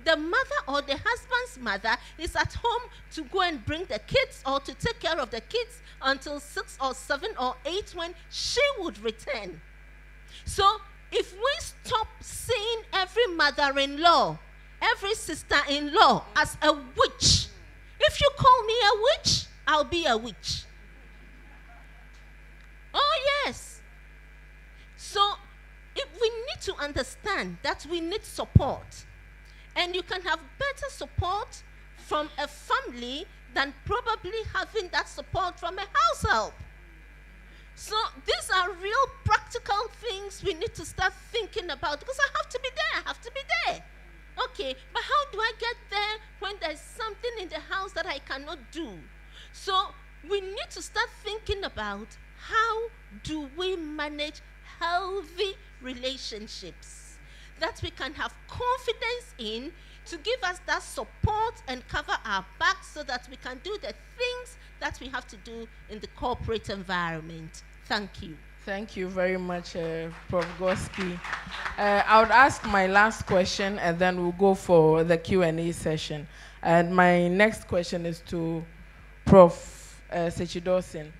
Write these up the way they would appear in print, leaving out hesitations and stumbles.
the mother or the husband's mother is at home to go and bring the kids or to take care of the kids until 6 or 7 or 8 when she would return. So if we stop seeing every mother-in-law, every sister-in-law as a witch, if you call me a witch, I'll be a witch. Oh yes. So we need to understand that we need support. And you can have better support from a family than probably having that support from a house help. So these are real practical things we need to start thinking about, because I have to be there. Okay, but how do I get there when there's something in the house that I cannot do? So we need to start thinking about how do we manage healthy relationships that we can have confidence in, to give us that support and cover our backs so that we can do the things that we have to do in the corporate environment. Thank you. Thank you very much, Prof. Gorski. I would ask my last question, and then we'll go for the Q&A session. And my next question is to Prof. Sechidosin.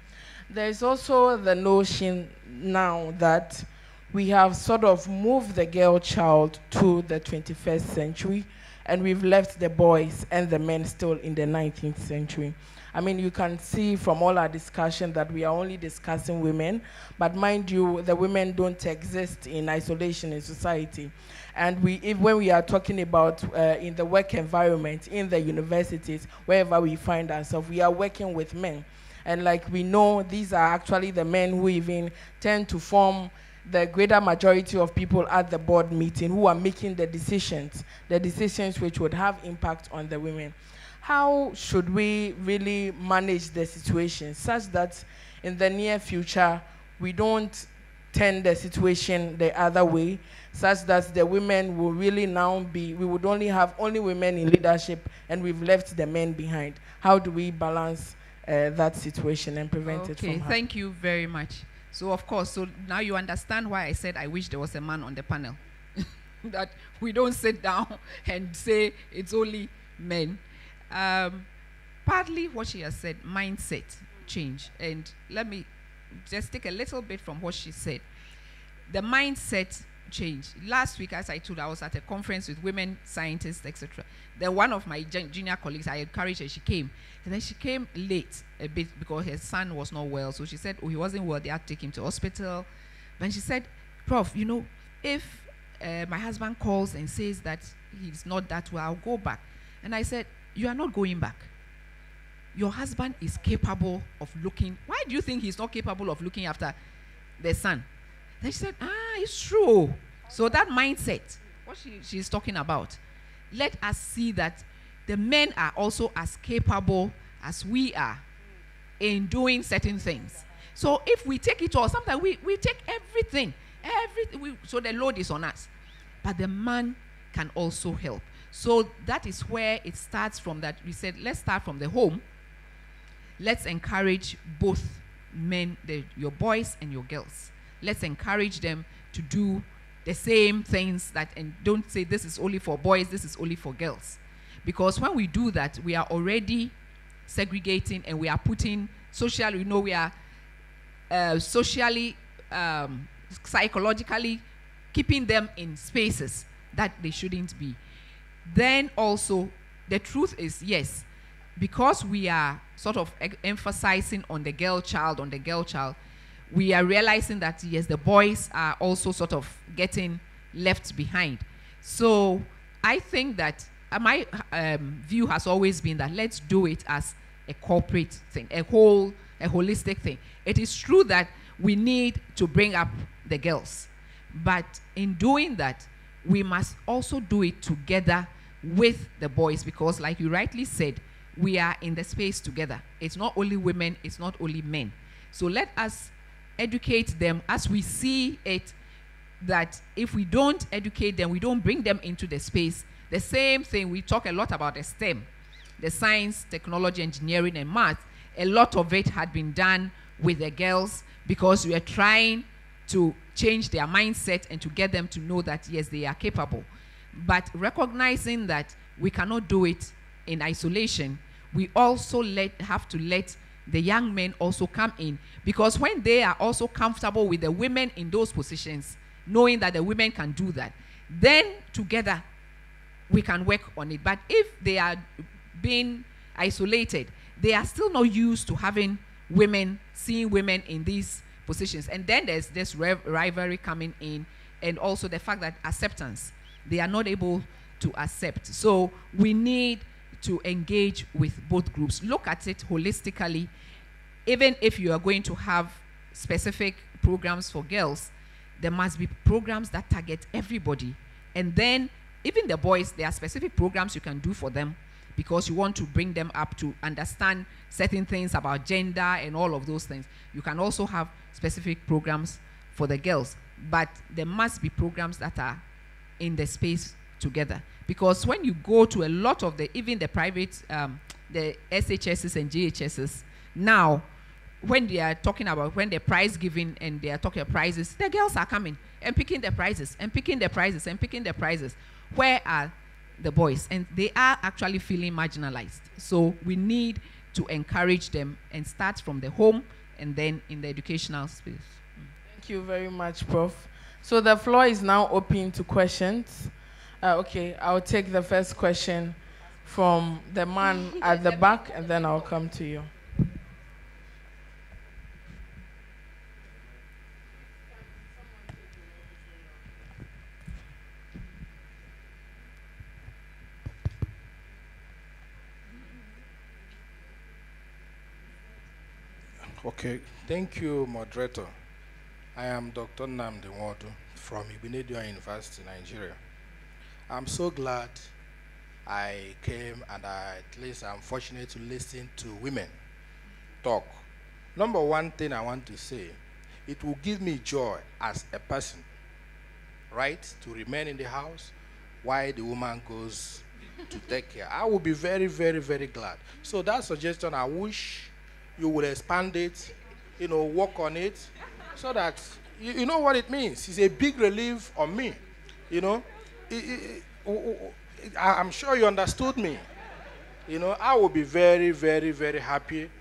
There is also the notion now that we have sort of moved the girl child to the 21st century, and we've left the boys and the men still in the 19th century. I mean, you can see from all our discussion that we are only discussing women, but mind you, the women don't exist in isolation in society. And when we are talking about in the work environment, in the universities, wherever we find ourselves, we are working with men. And like we know, these are actually the men who even tend to form the greater majority of people at the board meeting, who are making the decisions which would have impact on the women. How should we really manage the situation such that in the near future we don't turn the situation the other way, such that the women will really now we would only have women in leadership and we've left the men behind? How do we balance that situation and prevent it from happening? Okay, thank you very much. So of course, so now you understand why I said I wish there was a man on the panel. That we don't sit down and say it's only men. Partly what she has said, mindset change. And let me just take a little bit from what she said. The mindset change. Last week, as I told you, I was at a conference with women scientists, etc. Then one of my junior colleagues, I encouraged her, she came. And then she came late a bit because her son was not well. So she said, oh, he wasn't well, they had to take him to hospital. But she said, Prof, you know, if my husband calls and says that he's not that well, I'll go back. And I said, you are not going back. Your husband is capable of looking. Why do you think he's not capable of looking after the son? Then she said, it's true. So that mindset, what she's talking about, let us see that the men are also as capable as we are in doing certain things. So if we take it all, sometimes we take everything, so the load is on us. But the man can also help. So that is where it starts from, that we said, let's start from the home. Let's encourage both men, your boys and your girls. Let's encourage them to do the same things and don't say this is only for boys, this is only for girls. Because when we do that, we are already segregating and we are putting we are socially, psychologically keeping them in spaces that they shouldn't be. Then also, the truth is, yes, because we are sort of emphasizing on the girl child, we are realizing that, yes, the boys are also sort of getting left behind. So I think that my view has always been that let's do it as a corporate thing, a holistic thing. It is true that we need to bring up the girls, but in doing that, we must also do it together with the boys, because like you rightly said, we are in the space together. It's not only women, it's not only men. So let us educate them as we see it, that if we don't educate them, we don't bring them into the space. The same thing, we talk a lot about the STEM, the science, technology, engineering, and math. A lot of it had been done with the girls because we are trying to change their mindset and to get them to know that, yes, they are capable. But recognizing that we cannot do it in isolation, we also have to let the young men also come in, because when they are also comfortable with the women in those positions, knowing that the women can do that, then together we can work on it. But if they are being isolated, they are still not used to having women, seeing women in these positions. And then there's this rivalry coming in, and also the fact that acceptance, they are not able to accept. So we need to engage with both groups. Look at it holistically. Even if you are going to have specific programs for girls, there must be programs that target everybody. And then even the boys, there are specific programs you can do for them, because you want to bring them up to understand certain things about gender and all of those things. You can also have specific programs for the girls, but there must be programs that are in the space together. Because when you go to a lot of even the private, the SHSs and GHSs, now, when they are talking about, when they're prize giving and they are talking about prizes, the girls are coming and picking the prizes and picking the prizes and picking the prizes. Where are the boys? And they are actually feeling marginalized. So we need to encourage them and start from the home and then in the educational space. Thank you very much, Prof. So the floor is now open to questions. Okay, I'll take the first question from the man at the back, and then I'll come to you. Okay, thank you, moderator. I am Dr. Nnamdi Nwodu from Igbinedion University, Nigeria. I'm so glad I came, and at least I'm fortunate to listen to women talk. Number one thing I want to say, it will give me joy as a person, right, to remain in the house while the woman goes to take care. I will be very, very, very glad. So that suggestion, I wish you would expand it, work on it, so that you know what it means. It's a big relief on me, I'm sure you understood me. I will be very, very, very happy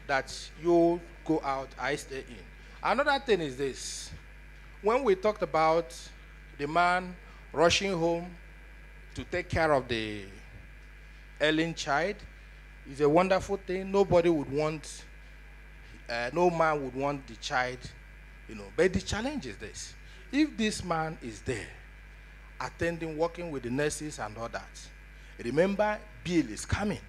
that you go out, I stay in. Another thing is this. When we talked about the man rushing home to take care of the ailing child, it's a wonderful thing. Nobody would want, no man would want the child, But the challenge is this. If this man is there, attending, working with the nurses and all that, remember, bill is coming.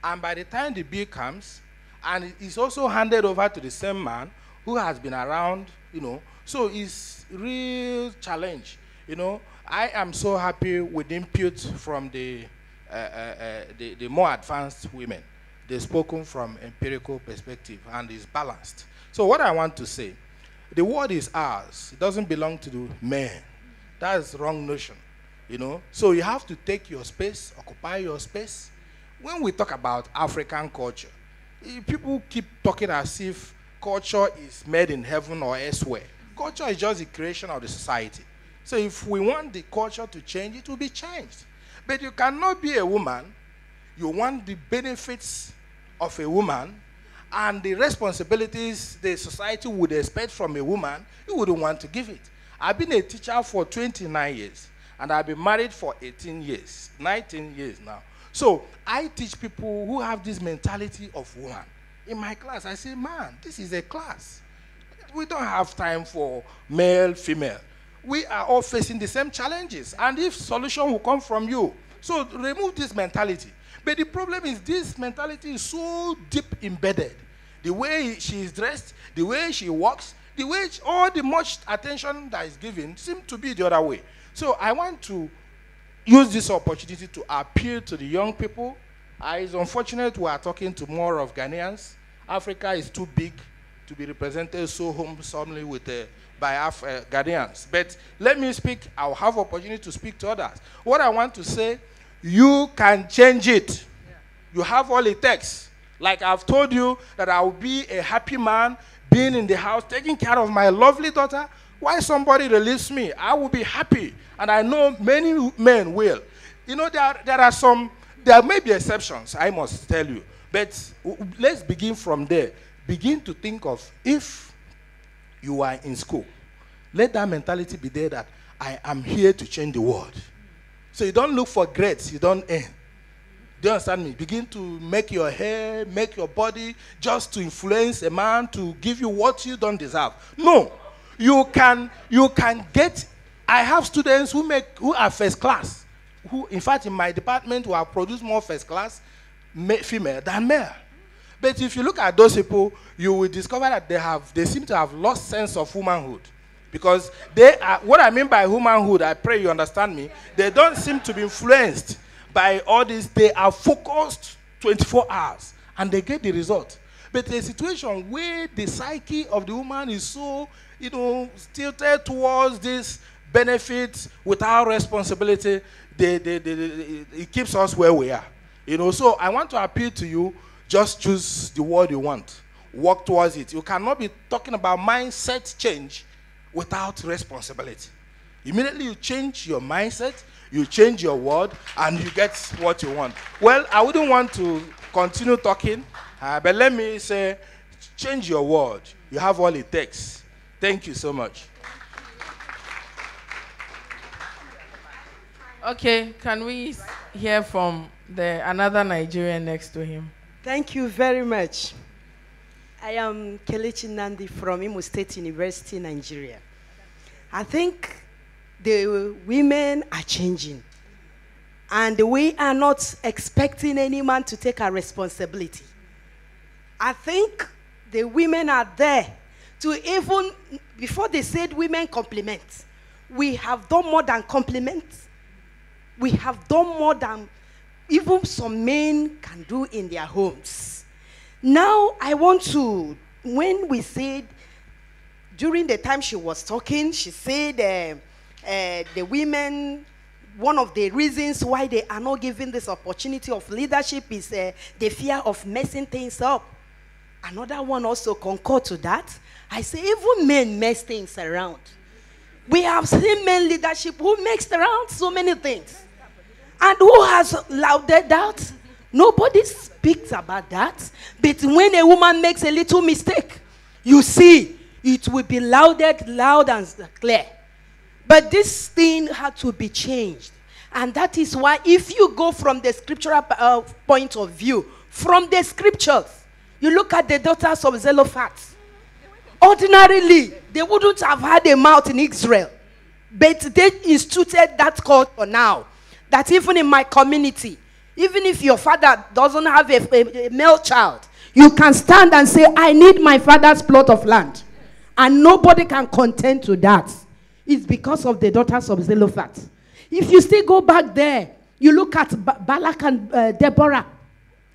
And by the time the bill comes, and it's also handed over to the same man who has been around, so it's real challenge. I am so happy with input from the more advanced women. They've spoken from empirical perspective, and it's balanced. So what I want to say, the world is ours. It doesn't belong to the men. That's the wrong notion, So you have to take your space, occupy your space. When we talk about African culture, people keep talking as if culture is made in heaven or elsewhere. Culture is just the creation of the society. So if we want the culture to change, it will be changed. But you cannot be a woman, you want the benefits of a woman, and the responsibilities the society would expect from a woman, you wouldn't want to give it. I've been a teacher for 29 years, and I've been married for 18 years, 19 years now. So I teach people who have this mentality of woman. In my class, I say, man, this is a class. We don't have time for male, female. We are all facing the same challenges, and if solution will come from you. So remove this mentality. But the problem is this mentality is so deep embedded. The way she is dressed, the way she walks, the way all the much attention that is given seems to be the other way. So I want to use this opportunity to appeal to the young people. It's unfortunate we are talking to more of Ghanaians. Africa is too big to be represented so homesomely with by Ghanaians. But let me speak. I'll have opportunity to speak to others. What I want to say, you can change it. Yeah. You have all it takes. Like I've told you that I will be a happy man being in the house, taking care of my lovely daughter. why somebody release me, I will be happy. And I know many men will. You know, there may be exceptions, I must tell you. But let's begin from there. Begin to think of, if you are in school, let that mentality be there that I am here to change the world. So you don't look for grades, you don't earn. Do you understand me? Begin to make your hair, make your body, just to influence a man to give you what you don't deserve. No. You can get, I have students who are first class, who, in fact, in my department, who have produced more first class female than male. But if you look at those people, you will discover that they seem to have lost sense of womanhood. Because they are, what I mean by womanhood, I pray you understand me, they don't seem to be influenced by all this. They are focused 24 hours, and they get the result. But a situation where the psyche of the woman is so, tilted towards this benefit without responsibility, it keeps us where we are. So I want to appeal to you, just choose the word you want. Work towards it. You cannot be talking about mindset change without responsibility. Immediately you change your mindset, you change your word, and you get what you want. Well, I wouldn't want to continue talking, but let me say, change your word. You have all it takes. Thank you so much. Okay, can we hear from another Nigerian next to him? Thank you very much. I am Kelechi Nandi from Imo State University, Nigeria. I think the women are changing. And we are not expecting any man to take our responsibility. I think the women are there to even, before they said women compliment, we have done more than compliment. We have done more than even some men can do in their homes. Now, I want to, when we said, during the time she was talking, she said the women, one of the reasons why they are not given this opportunity of leadership is the fear of messing things up. Another one also concurred to that. I say even men mess things around. We have seen men leadership who messed around so many things. And who has lauded that? Nobody speaks about that. But when a woman makes a little mistake, you see, it will be lauded loud and clear. But this thing had to be changed. And that is why if you go from the scriptural point of view, from the scriptures, you look at the daughters of Zelophehad. Ordinarily, they wouldn't have had a mouth in Israel. But they instituted that culture now. That even in my community, even if your father doesn't have a male child, you can stand and say, I need my father's plot of land. And nobody can contend to that. It's because of the daughters of Zelophehad. If you still go back there, you look at Balak and Deborah.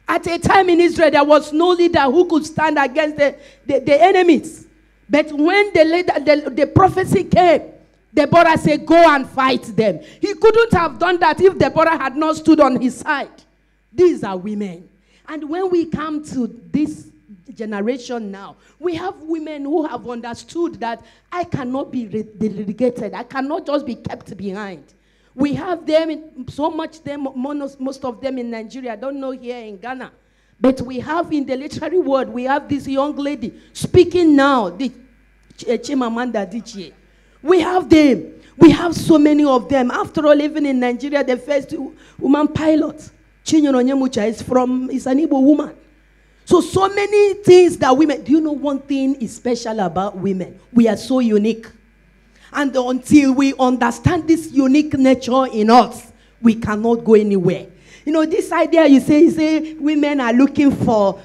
At a time in Israel, there was no leader who could stand against the enemies. But when the prophecy came, Deborah said, go and fight them. He couldn't have done that if Deborah had not stood on his side. These are women. And when we come to this generation now, we have women who have understood that I cannot be relegated. I cannot just be kept behind. We have them, most of them in Nigeria. I don't know here in Ghana. But we have in the literary world, we have this young lady speaking now, the Chimamanda Adichie. We have them. We have so many of them. After all, even in Nigeria, the first woman pilot, Chinyere Onyemucha, is an Igbo woman. So many things that women, do you know one thing is special about women? We are so unique. And until we understand this unique nature in us, we cannot go anywhere. This idea you say women are looking for,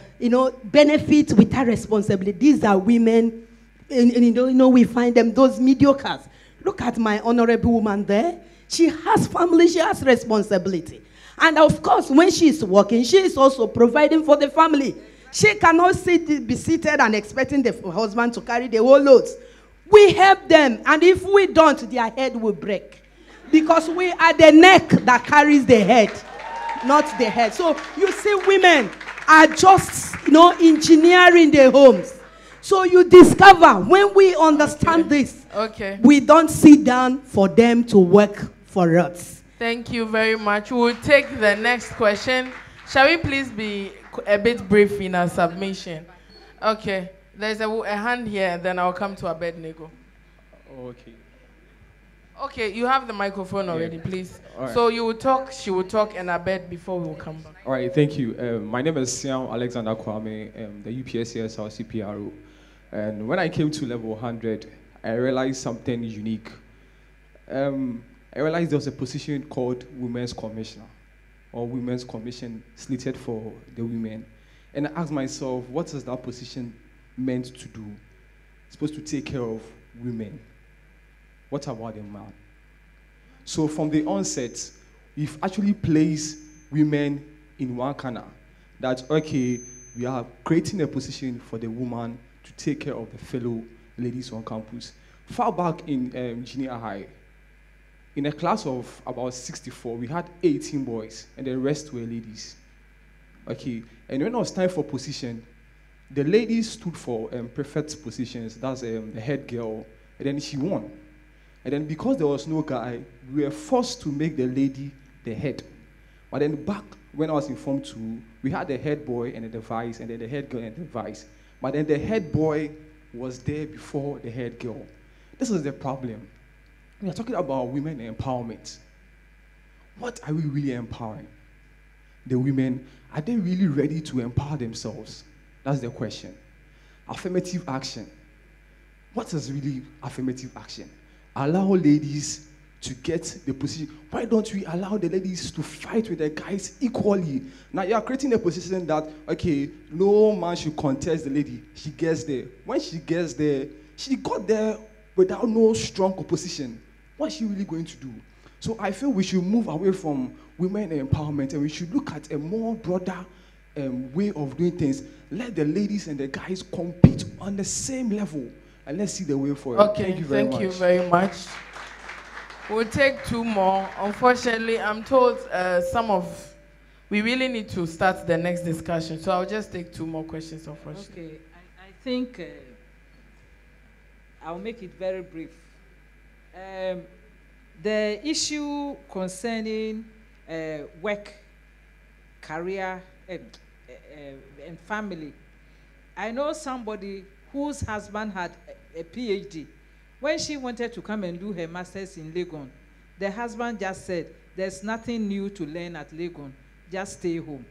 benefits without responsibility. These are women. We find them, those mediocres. Look at my honorable woman there. She has family, she has responsibility. And of course, when she is working, she is also providing for the family. She cannot be seated and expecting the husband to carry the whole loads. We help them, and if we don't, their head will break. Because we are the neck that carries the head, not the head. So you see, women are just, engineering their homes. So you discover when we understand this, we don't sit down for them to work for us. Thank you very much. We'll take the next question. Shall we please be a bit brief in our submission? Okay, there's a hand here, and then I'll come to Abednego. Okay. Okay, you have the microphone already, please. Right. So you will talk, she will talk, and Abed before we will come back. All right, thank you. My name is Siam Alexander Kwame, the UPSCSR CPRO. And when I came to level 100, I realized something unique. I realized there was a position called Women's Commissioner, or Women's Commission slated for the women. And I asked myself, what is that position meant to do? It's supposed to take care of women. What about the man? So from the onset, we've actually placed women in one corner. That, okay, we are creating a position for the woman to take care of the fellow ladies on campus. Far back in junior high, in a class of about 64, we had 18 boys, and the rest were ladies. Okay, and when it was time for position, the ladies stood for prefect positions. That's the head girl, and then she won. And then because there was no guy, we were forced to make the lady the head. But then back when I was informed to, we had the head boy and then the vice, and then the head girl and the vice. But then the head boy was there before the head girl. This is the problem. We are talking about women empowerment. What are we really empowering? The women, are they really ready to empower themselves? That's the question. Affirmative action. What is really affirmative action? Allow ladies to get the position. Why don't we allow the ladies to fight with the guys equally? Now you are creating a position that, okay, no man should contest the lady. She gets there. When she gets there, she got there without no strong opposition. What's she really going to do? So I feel we should move away from women empowerment, and we should look at a more broader way of doing things. Let the ladies and the guys compete on the same level, and let's see the way forward. Okay, thank you very much. We'll take two more. Unfortunately, I'm told we really need to start the next discussion, so I'll just take two more questions, unfortunately. Okay, I think I'll make it very brief. The issue concerning work, career, and family. I know somebody whose husband had a PhD. When she wanted to come and do her master's in Legon, the husband just said, there's nothing new to learn at Legon, just stay home.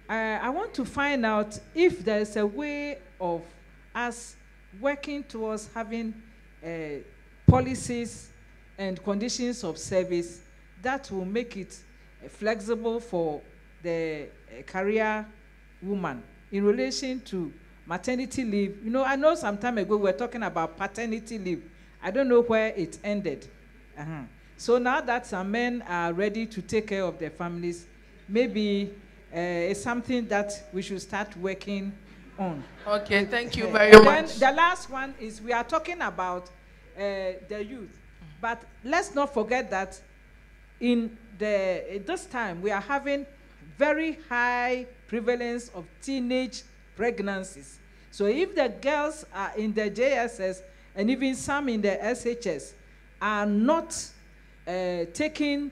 I want to find out if there's a way of us working towards having policies and conditions of service that will make it flexible for the career woman in relation to maternity leave. You know, I know some time ago we were talking about paternity leave. I don't know where it ended. So now that some men are ready to take care of their families, maybe it's something that we should start working on. Okay, thank you very much. Then the last one is we are talking about the youth. But let's not forget that in this time we are having very high prevalence of teenage pregnancies. So if the girls are in the JSS and even some in the SHS are not taking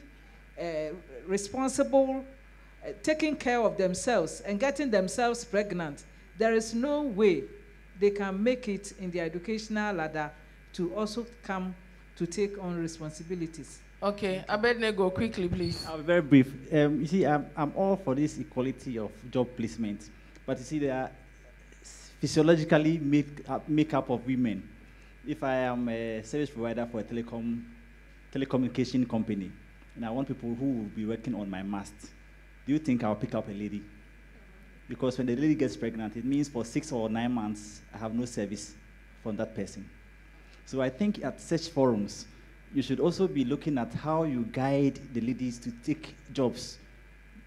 taking care of themselves and getting themselves pregnant, there is no way they can make it in the educational ladder to also come to take on responsibilities. Okay, Abednego, quickly, please. I'll be very brief. You see, I'm all for this equality of job placement, but you see, there are physiologically makeup of women. If I am a service provider for a telecommunication company, and I want people who will be working on my mast, do you think I'll pick up a lady? Because when the lady gets pregnant, it means for 6 or 9 months, I have no service from that person. So I think at such forums, you should also be looking at how you guide the ladies to take jobs,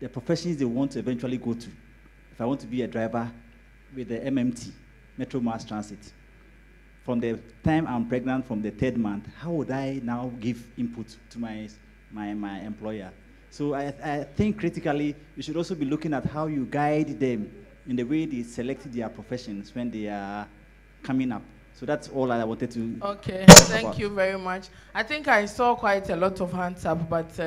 the professions they want to eventually go to. If I want to be a driver with the MMT, Metro Mass Transit, from the time I'm pregnant from the 3rd month, how would I now give input to my employer? So I think critically, you should also be looking at how you guide them in the way they select their professions when they are coming up. So that's all I wanted to. Okay, thank you very much. I think I saw quite a lot of hands up, but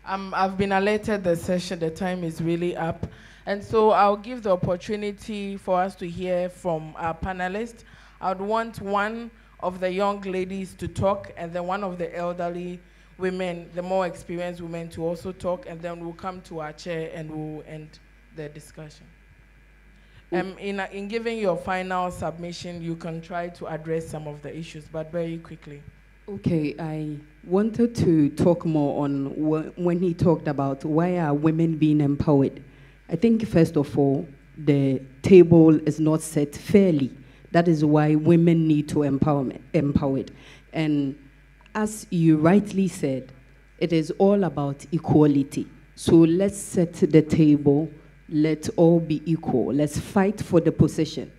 I've been alerted the session, the time is really up. And so I'll give the opportunity for us to hear from our panelists. I'd want one of the young ladies to talk, and then one of the elderly women, the more experienced women, to also talk, and then we'll come to our chair and we'll end the discussion. In giving your final submission, you can try to address some of the issues, but very quickly. Okay, I wanted to talk more on when he talked about why are women being empowered. I think, first of all, the table is not set fairly. That is why women need to empowered. And as you rightly said, it is all about equality. So let's set the table. Let's all be equal. Let's fight for the position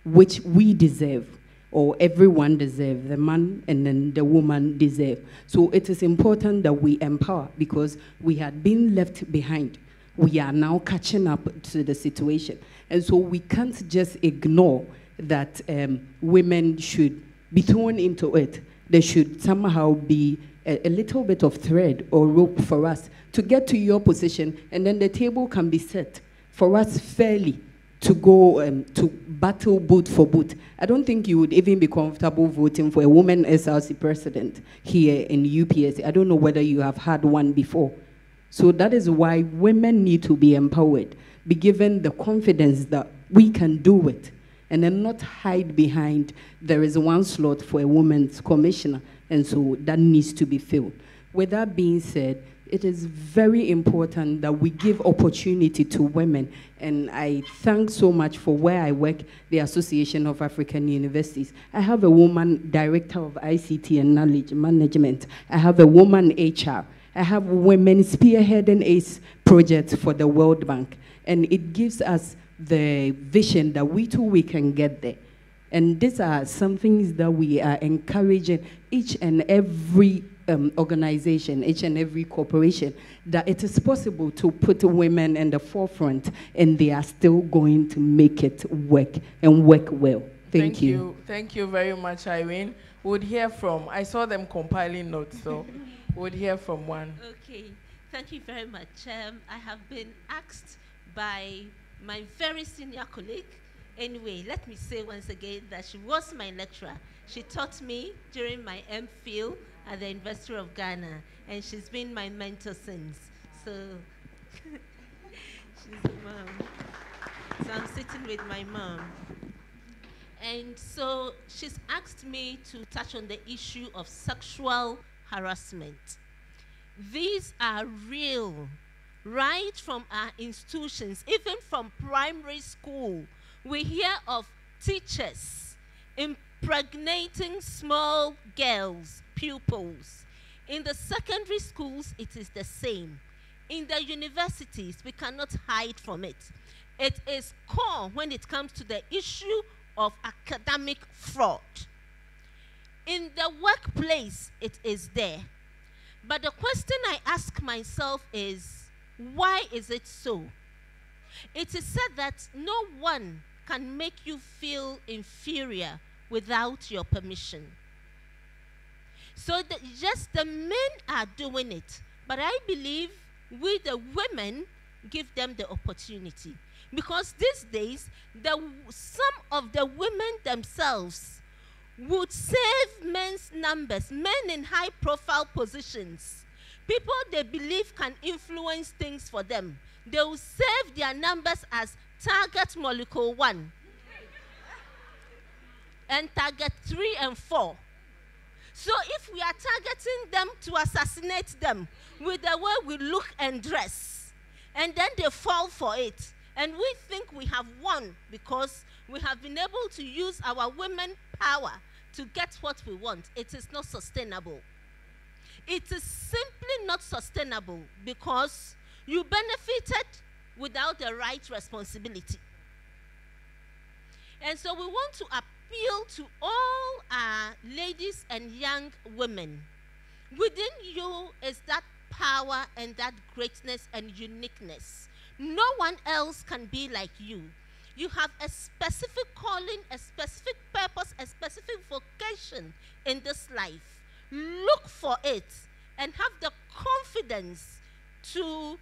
which we deserve, or everyone deserves, the man and then the woman deserve. So it is important that we empower, because we had been left behind. We are now catching up to the situation. And so we can't just ignore that women should be thrown into it. There should somehow be a little bit of thread or rope for us to get to your position, and then the table can be set for us fairly to go to battle boot for boot. I don't think you would even be comfortable voting for a woman SRC president here in UPS. I don't know whether you have had one before. So that is why women need to be empowered, be given the confidence that we can do it, and then not hide behind there is one slot for a women's commissioner, and so that needs to be filled. With that being said, it is very important that we give opportunity to women. And I thank so much for where I work, the Association of African Universities. I have a woman director of ICT and knowledge management. I have a woman HR. I have women spearheading ACE projects for the World Bank. And it gives us the vision that we can get there. And these are some things that we are encouraging each and every organization, each and every corporation, that it is possible to put women in the forefront, and they are still going to make it work and work well. Thank you. Thank you very much, Irene. We'll hear from, I saw them compiling notes, so we'll hear from one. Okay, thank you very much. I have been asked by my very senior colleague. Anyway, let me say once again that she was my lecturer. She taught me during my MPhil at the University of Ghana, and she's been my mentor since. So, she's a mom. So I'm sitting with my mom. And so she's asked me to touch on the issue of sexual harassment. These are real, right from our institutions, even from primary school. We hear of teachers impregnating small girls, pupils. In the secondary schools, it is the same. In the universities, we cannot hide from it. It is core when it comes to the issue of academic fraud. In the workplace, it is there. But the question I ask myself is, why is it so? It is said that no one can make you feel inferior without your permission. So just the men are doing it. But I believe we, the women, give them the opportunity. Because these days, some of the women themselves would save men's numbers, men in high-profile positions. People they believe can influence things for them. They will save their numbers as target molecule 1 and target 3 and 4. So if we are targeting them to assassinate them with the way we look and dress, and then they fall for it, and we think we have won because we have been able to use our women power to get what we want, it is not sustainable. It is simply not sustainable because you benefited without the right responsibility. And so we want to appeal to all our ladies and young women. Within you is that power and that greatness and uniqueness. No one else can be like you. You have a specific calling, a specific purpose, a specific vocation in this life. Look for it and have the confidence to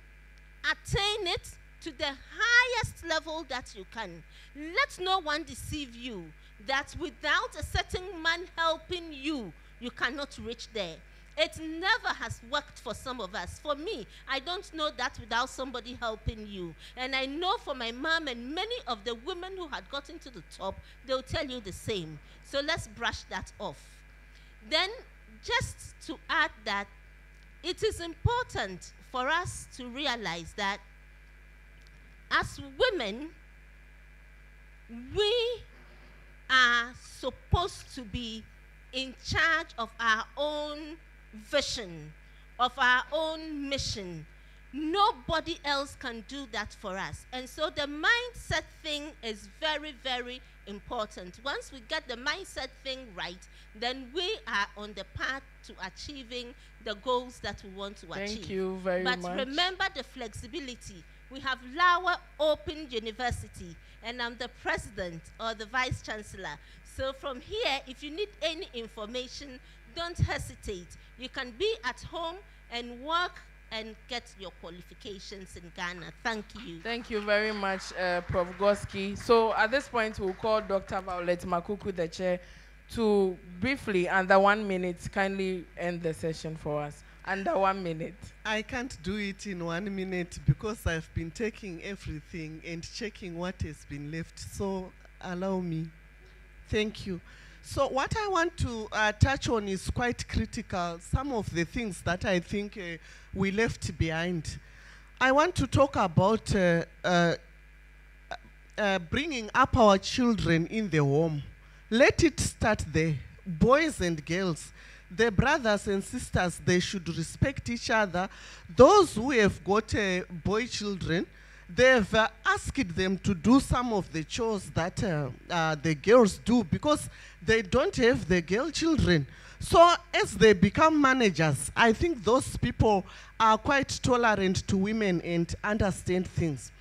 attain it to the highest level that you can. Let no one deceive you that without a certain man helping you, you cannot reach there. It never has worked for some of us. For me, I don't know that without somebody helping you. And I know for my mom and many of the women who had gotten to the top, they'll tell you the same. So let's brush that off. Then, just to add that, it is important for us to realize that as women, we are supposed to be in charge of our own vision, of our own mission. Nobody else can do that for us. And so the mindset thing is very, very important. Once we get the mindset thing right, then we are on the path to achieving the goals that we want to achieve. Thank you very much. But remember the flexibility. We have Lawa Open University, and I'm the president or the vice chancellor. So from here, if you need any information, don't hesitate. You can be at home and work and get your qualifications in Ghana. Thank you. Thank you very much, Prof. Goski. So at this point, we'll call Dr. Violet Makuku, the chair, to briefly, under 1 minute, kindly end the session for us. Under 1 minute. I can't do it in 1 minute because I've been taking everything and checking what has been left. So allow me. Thank you. So what I want to touch on is quite critical. Some of the things that I think we left behind. I want to talk about bringing up our children in the home. Let it start there. Boys and girls, the brothers and sisters, they should respect each other. Those who have got boy children, they've asked them to do some of the chores that the girls do because they don't have the girl children. So as they become managers, I think those people are quite tolerant to women and understand things.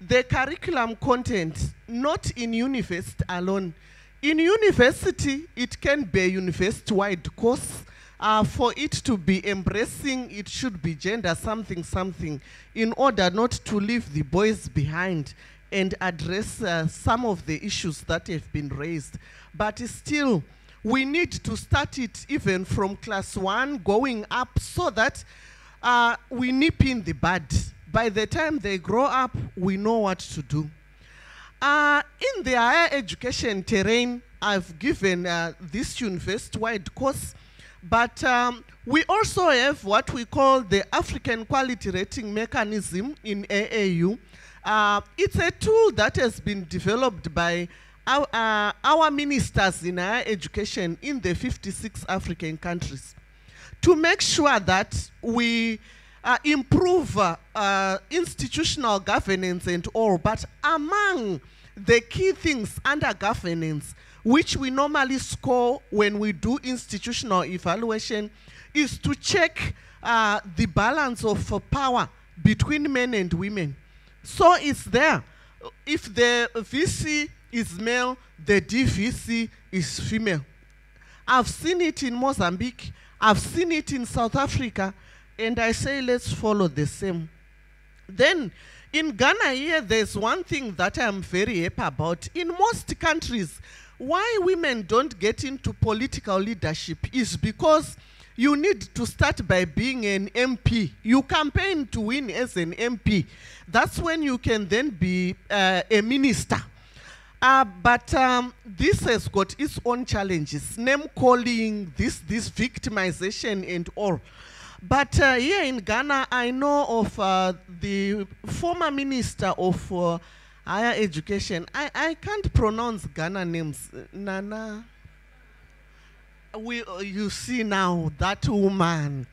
The curriculum content, not in university alone. In university, it can be a university-wide course. For it to be embracing, it should be gender something something in order not to leave the boys behind and address some of the issues that have been raised. But still, we need to start it even from class 1 going up so that we nip in the bud. By the time they grow up, we know what to do. In the higher education terrain, I've given this university-wide course, but we also have what we call the African Quality Rating Mechanism in AAU. It's a tool that has been developed by our ministers in higher education in the 56 African countries to make sure that we improve institutional governance and all, but among the key things under governance, which we normally score when we do institutional evaluation, is to check the balance of power between men and women. So it's there. If the VC is male, the DVC is female. I've seen it in Mozambique, I've seen it in South Africa, and I say let's follow the same. Then in Ghana here, there's one thing that I'm very happy about. In most countries, why women don't get into political leadership is because you need to start by being an MP. You campaign to win as an MP. That's when you can then be a minister. But this has got its own challenges, name calling, this victimization and all. But here in Ghana, I know of the former minister of higher education. I can't pronounce Ghana names. Nana. You see now, that woman.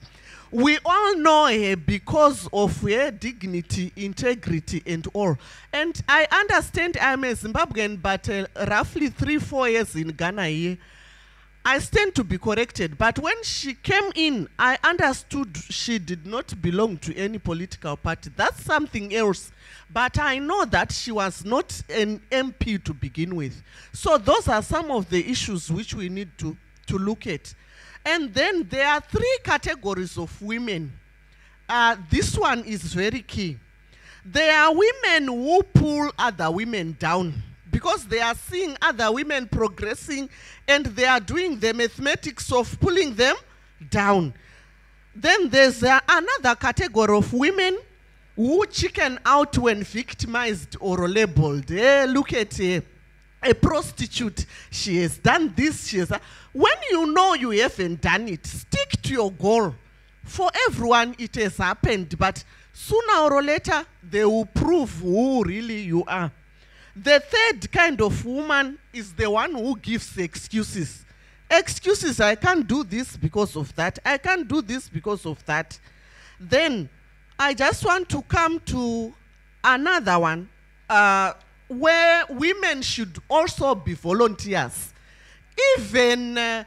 We all know her because of her dignity, integrity, and all. And I understand I'm a Zimbabwean, but roughly 3-4 years in Ghana here. I stand to be corrected, but when she came in, I understood she did not belong to any political party. That's something else. But I know that she was not an MP to begin with. So those are some of the issues which we need to look at. And then there are 3 categories of women. This one is very key. There are women who pull other women down, because they are seeing other women progressing and they are doing the mathematics of pulling them down. Then there's another category of women who chicken out when victimized or labeled. Look at a prostitute. She has done this. She has when you know you haven't done it, stick to your goal. For everyone, it has happened, but sooner or later, they will prove who really you are. The third kind of woman is the one who gives excuses. Excuses, I can't do this because of that. I can't do this because of that. Then, I just want to come to another one where women should also be volunteers. Even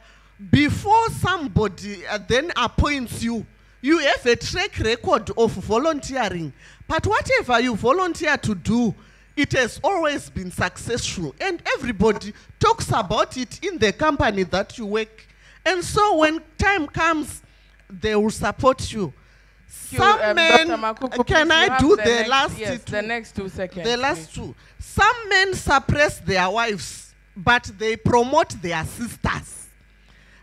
before somebody then appoints you, you have a track record of volunteering. But whatever you volunteer to do, it has always been successful. And everybody talks about it in the company that you work. And so when time comes, they will support you. Some men, can I do the last yes, the next 2 seconds? The last 2. Some men suppress their wives, but they promote their sisters.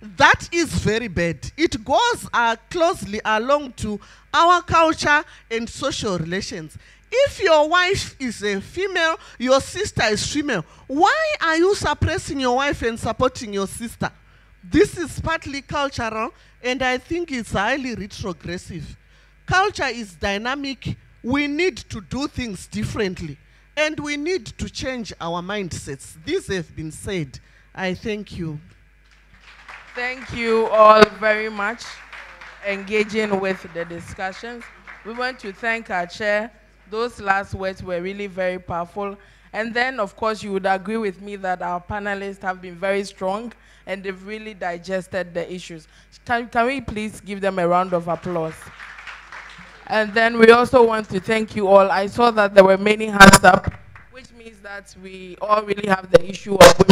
That is very bad. It goes closely along to our culture and social relations. If your wife is a female, your sister is female, why are you suppressing your wife and supporting your sister? This is partly cultural, and I think it's highly retrogressive. Culture is dynamic. We need to do things differently, and we need to change our mindsets. These have been said. I thank you. Thank you all very much for engaging with the discussions. We want to thank our chair. Those last words were really very powerful. And then, of course, you would agree with me that our panelists have been very strong and they've really digested the issues. Can we please give them a round of applause? And then we also want to thank you all. I saw that there were many hands up, which means that we all really have the issue of women